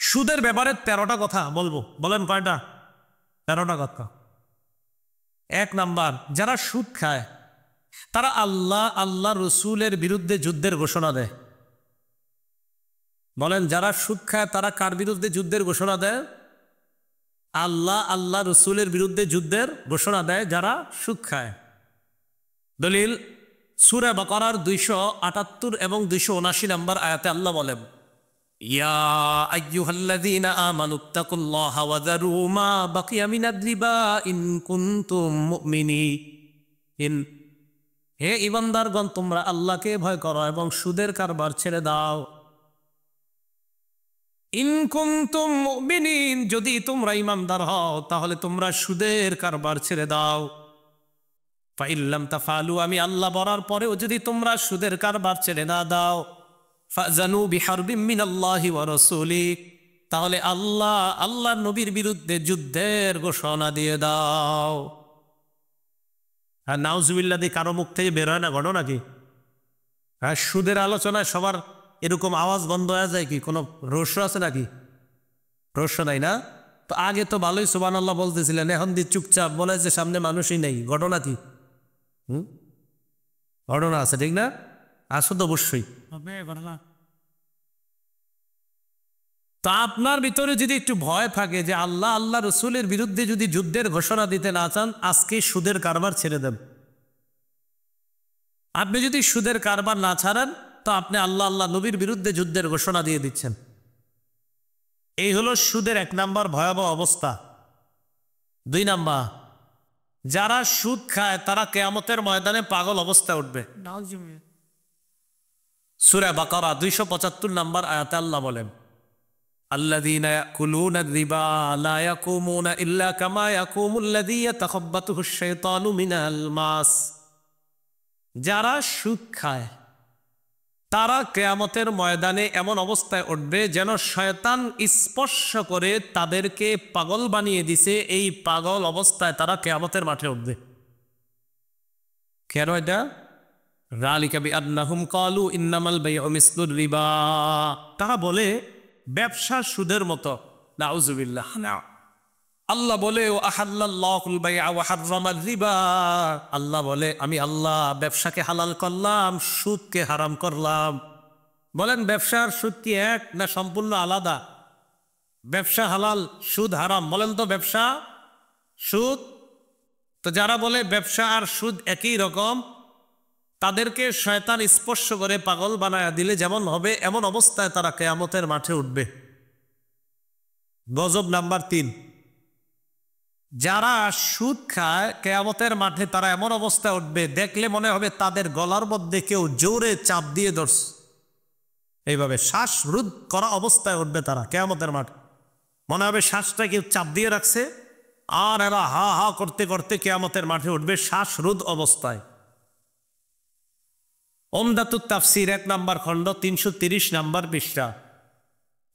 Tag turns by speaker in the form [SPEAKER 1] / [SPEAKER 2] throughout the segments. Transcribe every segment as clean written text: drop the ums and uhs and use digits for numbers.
[SPEAKER 1] সুদের ব্যাপারে 13টা কথা বলবো, বলেন কয়টা? 13টা কথা। 1 নাম্বার, যারা সুদ খায় তারা আল্লাহ রসুলের বিরুদ্ধে যুদ্ধের ঘোষণা দেয়। বলেন, যারা সুদ খায় তারা কার বিরুদ্ধে যুদ্ধের ঘোষণা দেয়? আল্লাহ রসুলের বিরুদ্ধে যুদ্ধের ঘোষণা দেয় যারা সুদ খায়। দলিল, সূরা বাকারার 278 এবং 279 নম্বর আয়াতে আল্লাহ বলেন, ইয়া আইয়ুহাল্লাযীনা আমানুত্তাকুল্লাহা ওয়া যারু মা বাকিয়া মিনার রিবা ইন কুনতুম মুমিনিন। হে ঈমানদারগণ, তোমরা আল্লাহকে ভয় করো এবং সুদের কারবার ছেড়ে দাও। ইন কুনতুম মুমিনিন, যদি তোমরা ঈমানদার হও তাহলে তোমরা সুদের কারবার ছেড়ে দাও। ফাইল্লাম তাফালু, আমি আল্লাহ বলার পরেও যদি তোমরা সুদের কারবার ছেড়ে না দাও, ফাজানু বিহারবিম মিনাল্লাহি ওয়া রাসূলিহি, তাহলে আল্লাহ নবীর বিরুদ্ধে যুদ্ধের ঘোষণা দিয়ে দাও। আর নাউজুবিল্লাহ দিয়ে কারো মুখ থেকে বের হয় না ঘটনা কি? হ্যাঁ, সুদের আলোচনায় সবার এরকম আওয়াজ বন্ধ হয়ে যায় কি? কোনো রহস্য আছে নাকি? রহস্য নাই না? তো আগে তো ভালোই সুবহানাল্লাহ বলতেছিলেন, এখন দিয়ে চুপচাপ বলে যে সামনে মানুষই নেই। ঘটনা কি? ঘটনা আছে, ঠিক না? আসো তো অবশ্যই। তা আপনার ভিতরে যদি একটু ভয় থাকে যে আল্লাহ রসুলের বিরুদ্ধে যদি যুদ্ধের ঘোষণা দিতে না চান, আজকে সুদের কারবার ছেড়ে দেন। আপনি যদি সুদের কারবার না ছাড়েন তো আপনি আল্লাহ নবীর বিরুদ্ধে যুদ্ধের ঘোষণা দিয়ে দিচ্ছেন। এই হলো সুদের 1 নাম্বার ভয়াবহ অবস্থা। 2 নাম্বার, যারা সুদ খায় তারা কিয়ামতের ময়দানে পাগল অবস্থায় উঠবে। সূরা বাকারা 275 নম্বর আয়াতে আল্লাহ বলেন, আল্লাযীনা ইয়াকুলুনা আর-রিবা লা ইয়াকুমুনা ইল্লা কামা ইয়াকুমুল্লাযী ইয়াতাখাব্বাতুহু আশ-শাইতানু মিনাল মাস। যারা সুদ খায় তারা কিয়ামতের ময়দানে এমন অবস্থায় উঠবে যেন শয়তান স্পর্শ করে তাদেরকে পাগল বানিয়ে দিছে। এই পাগল অবস্থায় তারা কিয়ামতের মাঠে উঠবে। কেন এটা? যালিকা বিআন্নাহুম ক্বালু ইন্নামাল বাইউ মিসলুর রিবা। তারা বলে ব্যবসা সুদের মতো। নাউযুবিল্লাহ। আল্লাহ বলে ও আহাল্লাল্লাহুল বাইআ ওয়া হাররামার রিবা। আল্লাহ বলে আমি আল্লাহ ব্যবসাকে হালাল করলাম, সুদকে হারাম করলাম। বলেন, ব্যবসার সুদ কি এক না সম্পূর্ণ আলাদা? ব্যবসা হালাল, সুদ হারাম। বলেন তো, ব্যবসা সুদ। তো যারা বলে ব্যবসা আর সুদ একই রকম, তাদেরকে শয়তান স্পর্শ করে পাগল বানায়া দিলে যেমন হবে এমন অবস্থায় তারা কিয়ামতের মাঠে উঠবে। গজব নাম্বার 3, যারা সুদ খায় কিয়ামতের মাঠে তারা এমন অবস্থায় উঠবে দেখলে মনে হবে তাদের গলার মধ্যে কেউ জোরে চাপ দিয়ে ধরছে। এইভাবে শ্বাসরোধ করা অবস্থায় উঠবে তারা কিয়ামতের মাঠে। মনে হবে শ্বাসটা কেউ চাপ দিয়ে রাখছে, আর এরা হা হা করতে করতে কিয়ামতের মাঠে উঠবে শ্বাসরোধ অবস্থায়। উমদাতুত তাফসীর 1 নম্বর খণ্ড 330 নম্বর পৃষ্ঠা।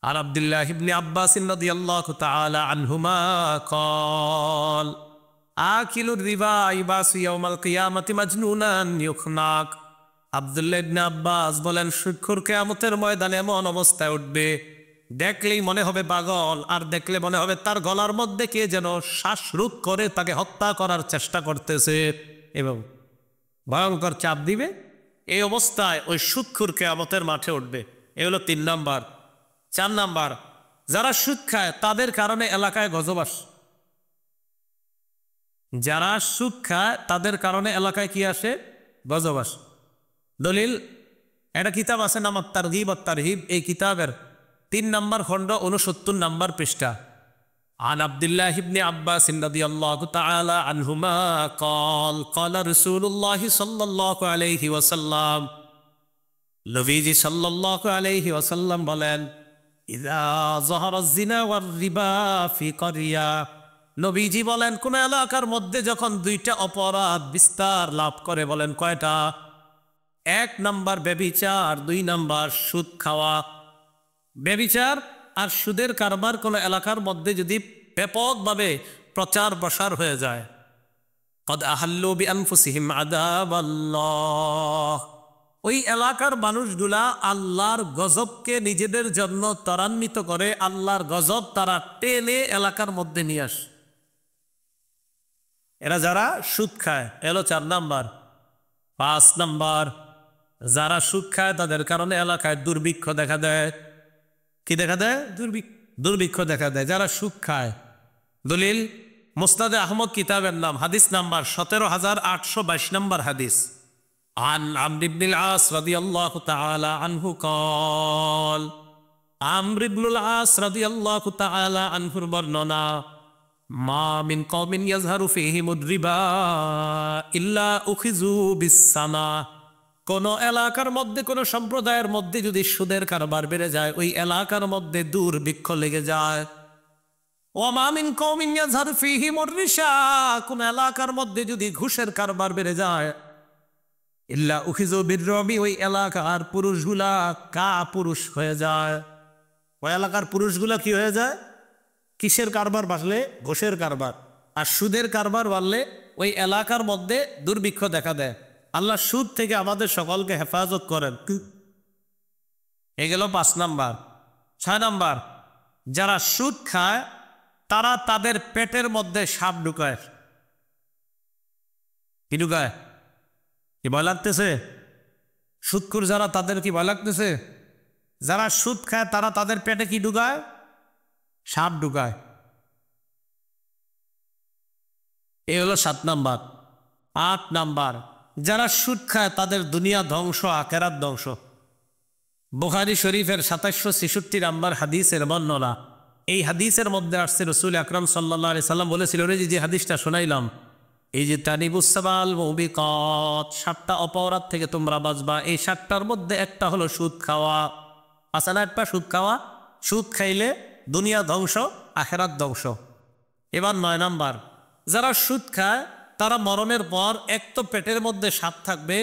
[SPEAKER 1] আর আব্দুল্লাহ ইবনে আব্বাস রাদিয়াল্লাহু তাআলা আনহুমা قال আকিলুর রিবা ইবাসু ইয়াউমাল কিয়ামাতি মাজনুনান ইউখনাক। আব্দুল্লাহ ইবনে আব্বাস বলেন, সুদখোর কিয়ামতের ময়দানে এমন অবস্থায় উঠবে দেখলেই মনে হবে পাগল, আর দেখলে মনে হবে তার গলার মধ্যে কে যেন শ্বাসরোধ করে তাকে হত্যা করার চেষ্টা করতেছে এবং ভয়ঙ্কর চাপ দিবে। এই অবস্থায় ওই সুদখোর কিয়ামতের মাঠে উঠবে। এ হলো 3 নাম্বার। 4 নাম্বার, যারা সুদ খায় তাদের কারণে এলাকায় গজব আসে। যারা সুদ খায় তাদের কারণে এলাকায় কি আসে? গজব আসে। দলিল, একটা কিতাব আছে নাম আত-তারগীব ওয়াত-তারহীব। এই কিতাবের 3 নম্বর খণ্ড 69 নম্বর পৃষ্ঠা। عن عبد الله بن عباس رضي الله تعالى عنهما قال قال رسول الله صلى الله عليه وسلم নবীজি সাল্লাল্লাহু আলাইহি ওয়াসাল্লাম বলেন, ইযা যাহারা যিনা ওয়ার রিবা ফি ক্বরিয়া। নবীজি বলেন, কোন এলাকার মধ্যে যখন 2টা অপরাধ বিস্তার লাভ করে, বলেন কয়টা? 1 নাম্বার ব্যভিচার, 2 নাম্বার সুদ খাওয়া। ব্যভিচার আর সুদের কারবার কোন এলাকার মধ্যে যদি ব্যাপকভাবে প্রচার প্রসার হয়ে যায়, কদ আহাল্লু বিআনফুসিহিম আযাবাল্লাহ, ওই এলাকার মানুষগুলা আল্লাহর গজবকে নিজেদের জন্য ত্বরান্বিত করে, আল্লাহর গজব তারা টেনে এলাকার মধ্যে নিয়ে আসে। এরা যারা সুদ খায়, এলো 4 নাম্বার। 5 নাম্বার, যারা সুদ খায় তাদের কারণে এলাকায় দুর্ভিক্ষ দেখা দেয়। কি দেখা দেয়? দুর্ভিক্ষ দেখা দেয় যারা সুদ খায়। দলিল মুসনাদে আহমদ কিতাবের নাম, হাদিস নাম্বার 17822 নম্বর হাদিস। عن عمرو بن العاص رضي الله تعالى عنه قال عمرو بن العاص رضي الله تعالى عنه বর্ণনা মা মিন কওমিন ইয়াজহারু ফীহিম الربا ইল্লা উখিযু বিসসানা। কোন এলাকার মধ্যে, কোন সম্প্রদায়ের মধ্যে যদি সুদের কারবার বেড়ে যায়, ওই এলাকার মধ্যে দুর্ভিক্ষ লেগে যায়। ওয়া মিন কওমিন ইয়াজহারু ফীহিম الرشا, কোন এলাকার মধ্যে যদি ঘুষের কারবার বেড়ে যায়, ইল্লা উখিযু বিররবি, ওই এলাকার পুরুষগুলা পুরুষ হয়ে যায়। ওই এলাকার পুরুষগুলা কি হয়ে যায়? কিসের কারবার বাড়লে? ঘুষের কারবার। আর সুদের কারবার বাড়লে ওই এলাকার মধ্যে দুর্ভিক্ষ দেখা দেয়। আল্লাহ সুদ থেকে আমাদের সকলকে হেফাজত করেন। এ গেল 5 নাম্বার। 6 নাম্বার, যারা সুদ খায় তারা তাদের পেটের মধ্যে সাপ ঢুকায়। কি ঢুকায়? কি ভয় লাগতেছে? সুদখোর যারা, তাদের কি ভয় লাগতেছে? যারা সুদ খায় তারা তাদের পেটে কি ঢুকায়? সাপ ঢুকায়। এ হলো 7 নাম্বার। 8 নাম্বার, যারা সুদ খায় তাদের দুনিয়া ধ্বংস, আখিরাত ধ্বংস। বুখারী শরীফের 2766 নম্বর হাদিসের বর্ণনা। এই হাদিসের মধ্যে আসছে রাসূল আকরাম সাল্লাল্লাহু আলাইহি সাল্লাম বলেছিলেন, যে হাদিসটা শোনাইলাম, এই যে তানিবুস সাবাল মুবিকাত, 7টা অপরাধ থেকে তোমরা বাঁচবা। এই 7টার মধ্যে একটা হলো সুদ খাওয়া। আসলে একটা সুদ খাওয়া, সুদ খাইলে দুনিয়া ধ্বংস, আখিরাত ধ্বংস। এবার 9 নাম্বার, যারা সুদ খায় তারা মরণের পর এক তো পেটের মধ্যে সাপ থাকবে,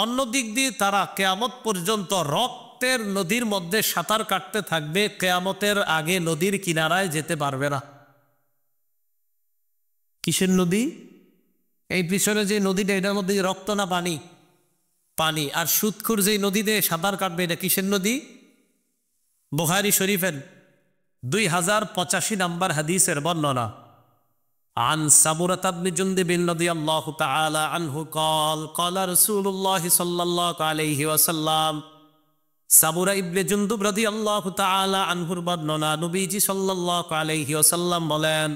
[SPEAKER 1] অন্য দিক দিয়ে তারা কিয়ামত পর্যন্ত রক্তের নদীর মধ্যে সাঁতার কাটতে থাকবে। কিয়ামতের আগে নদীর কিনারায় যেতে পারবে না। কিসের নদী? এই পিছনে যে নদীটা, এটার মধ্যে রক্ত না পানি? পানি। আর সুদখোর যে নদীতে সাঁতার কাটবে, এটা কিসের নদী? বুখারী শরীফের 2085 নম্বর হাদিসের বর্ণনা। عن سمرة بن جندب رضي الله تعالى عنه قال قال رسول الله صلى الله عليه وسلم, সামুরা ইবনে জুনদুব রাদিয়াল্লাহু তাআলা আনহুর বর্ণনা, নবীজি সাল্লাল্লাহু আলাইহি ওয়াসাল্লাম বলেন,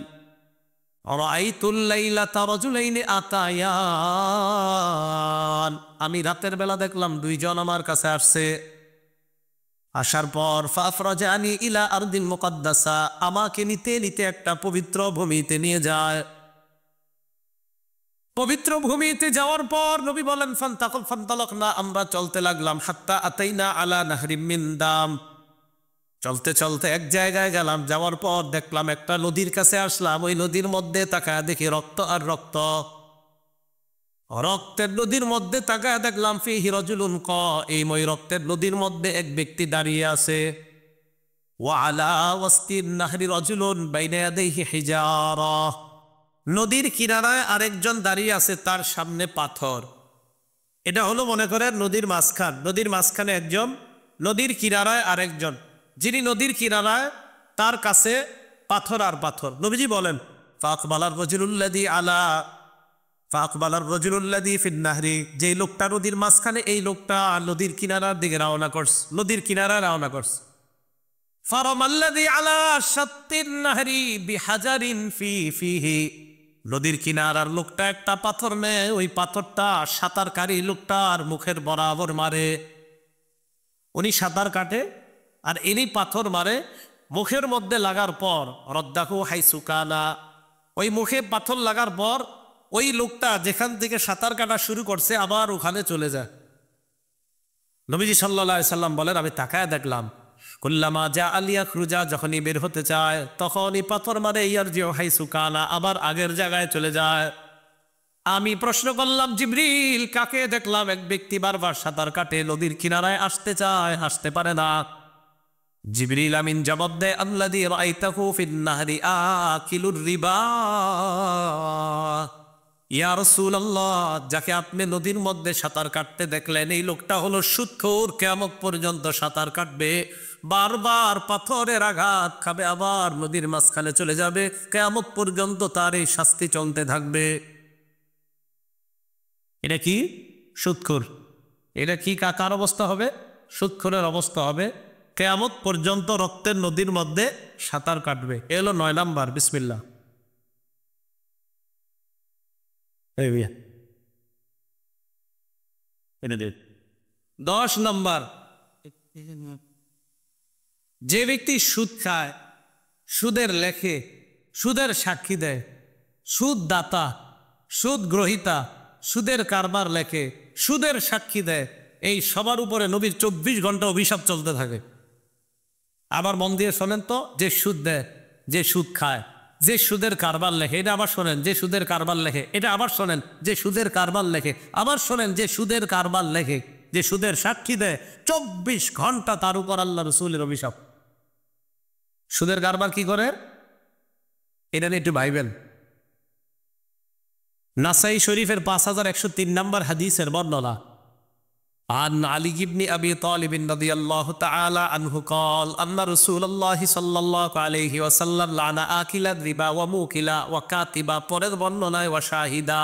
[SPEAKER 1] রাআইতুল লাইলাতা রাজুলাইনি আতায়ান, আমি রাতের বেলা দেখলাম 2 জন আমার কাছে আসছে। আসার পর ফাফরাজানি ইলা আরদিন মুকাদ্দাসা, আমাকে নিতে নিতে একটা পবিত্র ভূমিতে নিয়ে যায়। পবিত্র ভূমিতে যাওয়ার পর নবী বলেন, ফান্তালাকনা, আমরা চলতে লাগলাম, হাত্তা আতাইনা আলা নাহরিম মিন দাম, চলতে চলতে এক জায়গায় গেলাম, যাওয়ার পর দেখলাম একটা নদীর কাছে আসলাম। ওই নদীর মধ্যে তাকায় দেখি রক্ত আর রক্ত। রক্তের নদীর মধ্যে তাকায় দেখলাম ফিহি রাজুলুন কাঈম, ওই রক্তের নদীর মধ্যে এক ব্যক্তি দাঁড়িয়ে আছে। ওয়া আলা ওয়াসতিন নাহরি রাজুলুন বাইনা ইয়াদাইহি হিজারা, নদীর কিনারায় আরেকজন দাঁড়িয়ে আছে, তার সামনে পাথর। এটা হলো মনে করেন নদীর মাঝখান, নদীর মাঝখানে একজন, নদীর কিনারায় আরেকজন। যিনি নদীর কিনারায়, তার কাছে পাথর আর পাথর। নবীজি বলেন, ফাকবালার রাজুলুল্লাযী আলা ফাকবালার রাজুলুল্লাযী ফিন নাহরি, যে লোকটা নদীর মাঝখানে, এই লোকটা নদীর কিনারার দিকে রওনা করছে, নদীর কিনারায় রওনা করছে। ফারামাল্লাযী আলা শাত্তিন নাহরি বিহাজারিন ফিহি, নদীর কিনারার লোকটা একটা পাথর নেয়, ওই পাথরটা সাঁতারকারী লোকটার মুখের বরাবর মারে। উনি সাঁতার কাটে আর ইনি পাথর মারে। মুখের মধ্যে লাগার পর রদ্দাহু হাইসু কানা, ওই মুখে পাথর লাগার পর ওই লোকটা যেখান থেকে সাঁতার কাটা শুরু করছে আবার ওখানে চলে যায়। নবীজি সাল্লাল্লাহু আলাইহি সাল্লাম বলেন, আমি তাকায় দেখলাম, কুল্লামা জা আলিয়া খুরুজা, যখনই বের হতে চায় তখনই পাথর মারে, ইয়ারজিউ হাইসু কানা, আবার আগের জায়গায় চলে যায়। আমি প্রশ্ন করলাম, জিবরিল, কাকে দেখলাম? এক ব্যক্তি বারবার সাঁতার কাটে, নদীর কিনারায় আসতে চায়, আসতে পারে না। জিবরিল আমিন জবাব দেয়, আল্লাযী রাআইতাহু ফিন নাহরি আকিলুর রিবা, ইয়া রাসূলুল্লাহ, যাকে আপনি নদীর মধ্যে সাঁতার কাটতে দেখলেন এই লোকটা হলো সুদখোর, কিয়ামত পর্যন্ত সাঁতার কাটবে, বারবার পাথরের আঘাত খাবে, আবার নদীর মাঝখানে চলে যাবে, কিয়ামত পর্যন্ত তার এই শাস্তি চলতে থাকবে। এটা কি? সুদখোর। এটা কি কার অবস্থা হবে? সুদখোরের অবস্থা হবে, কিয়ামত পর্যন্ত রক্তের নদীর মধ্যে সাঁতার কাটবে। এলো 9 নাম্বার। বিসমিল্লাহ। এই মিয়া, এটা দে। 10 নাম্বার, যে ব্যক্তি সুদ খায়, সুদের লেখে, সুদের সাক্ষী দেয়, সুদ দাতা, সুদ গ্রহিতা, সুদের কারবার লেখে, সুদের সাক্ষী দেয়, এই সবার উপরে নবীর 24 ঘন্টা অভিশাপ চলতে থাকে। আবার মন দিয়ে শোনেন তো, যে সুদ দেয়, যে সুদ খায়, যে সুদের কারবার লেখে, এটা আবার শোনেন, যে সুদের কারবার লেখে, এটা আবার শোনেন, যে সুদের কারবার লেখে, আবার শোনেন, যে সুদের কারবার লেখে, যে সুদের সাক্ষী দেয়, 24 ঘন্টা তার উপর আল্লাহ রসুলের অভিশাপ। সুদের কারবার কি করে এটা নিয়ে একটু ভাইবেন। নাসাই শরীফের 5103 নম্বর হাদিসের বর্ণনা, عن علي بن أبي طالب رضي الله تعالى عنه قال أن رسول الله صلى الله عليه وسلم لعن آكل الربا وموكلا وكاتبا পরের বর্ণনায় وشاهدا।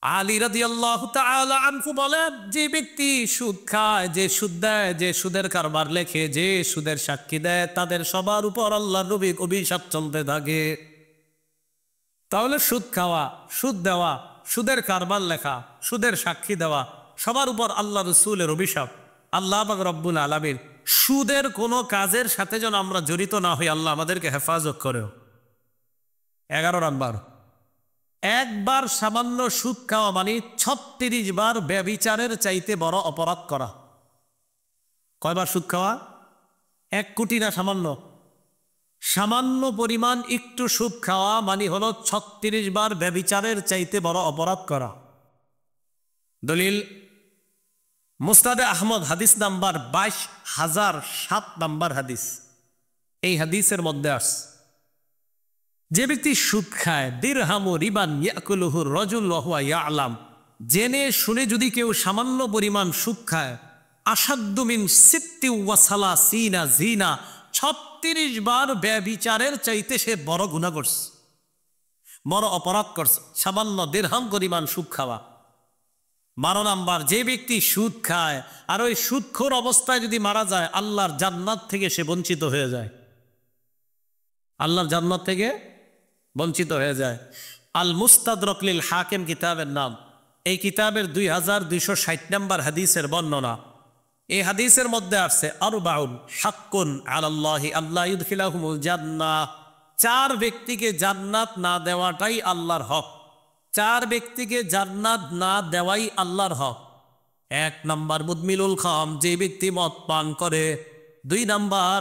[SPEAKER 1] আলী রাদিয়াল্লাহু তাআলা আনহু বলেন, যে ব্যক্তি সুদ খায়, যে সুদ দেয়, যে সুদের কারবার লেখে, যে সুদের সাক্ষী দেয়, তাদের সবার উপর আল্লাহর নবীর অভিশাপ চলতে থাকে। তাহলে সুদ খাওয়া, সুদ দেওয়া, সুদের কারবার লেখা, সুদের সাক্ষী দেওয়া, সবার উপর আল্লাহ রসুলের অভিশাপ। আল্লাহ পাক রব্বুল আলামিন সুদের কোনো কাজের সাথে যেন আমরা জড়িত না হই, আল্লাহ আমাদেরকে হেফাজত করেও। 11 নাম্বার, একবার সামান্য সুদ খাওয়া মানে 36 বার ব্যভিচারের চাইতে বড় অপরাধ করা। কয়বার সুদ খাওয়া? 1 কোটি না, সামান্য, সামান্য পরিমাণ একটু সুদ খাওয়া মানে হলো 36 বার ব্যভিচারের চাইতে বড় অপরাধ করা। দলিল মুসনাদে আহমদ হাদিস নাম্বার 22,007 নাম্বার হাদিস। এই হাদিসের মধ্যে আসে, যে ব্যক্তি সুদ খায়, দিরহামু রিবান ইয়াকুলুহু রাজুল ওয়া হুয়া ইয়ালাম, জেনে শুনে যদি কেউ সামান্য পরিমাণ সুদ খায়, আসাদ্দু মিন সিত্তি ওয়া সালাসিনা জিনা, 36 বার ব্যভিচারের চাইতে সে বড় গুনাহ করছে, বড় অপরাধ করছে, সামান্য দিরহাম পরিমাণ সুদ খাওয়া। 12 নাম্বার, যে ব্যক্তি সুদ খায় আর ওই সুদখোর অবস্থায় যদি মারা যায়, আল্লাহর জান্নাত থেকে সে বঞ্চিত হয়ে যায়, আল্লাহর জান্নাত থেকে বঞ্চিত হয়ে যায়। আল মুস্তাদরাক লিল হাকিম কিতাবের নাম। এই কিতাবের 2260 নম্বর হাদিসের বর্ণনা। এই হাদিসের মধ্যে আছে আরবাউন হাক্কুন আলাল্লাহি আল্লাহ ইউদখিলাহুমুল জান্নাহ, 4 ব্যক্তিকে জান্নাত না দেওয়াটাই আল্লাহর হক। 4 ব্যক্তিকে জান্নাত না দেওয়াই আল্লাহর হক। 1 নাম্বার মুদমিলুল খাম, যে ব্যক্তি মদ পান করে। 2 নাম্বার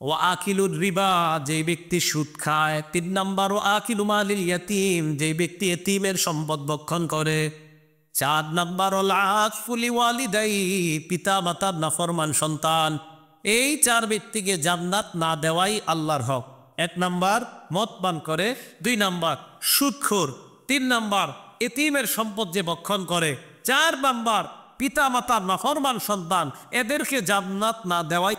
[SPEAKER 1] ও আকিলুর রিবা, যে ব্যক্তি সুদ খায়। 3 নাম্বার ও আকিলু মালিল ইয়াতিম, যে ব্যক্তি এতিমের সম্পদ ভক্ষণ করে। 4 নাম্বার ও লাফুলি ওয়ালিদাই, পিতা মাতার নাফরমান সন্তান। এই 4 ব্যক্তিকে জান্নাত না দেওয়াই আল্লাহর হক। 1 নাম্বার মদ পান করে, 2 নাম্বার সুদখোর, 3 নাম্বার এতিমের সম্পদ যে ভক্ষণ করে, 4 নাম্বার পিতা মাতার নাফরমান সন্তান। এদেরকে জান্নাত না দেওয়াই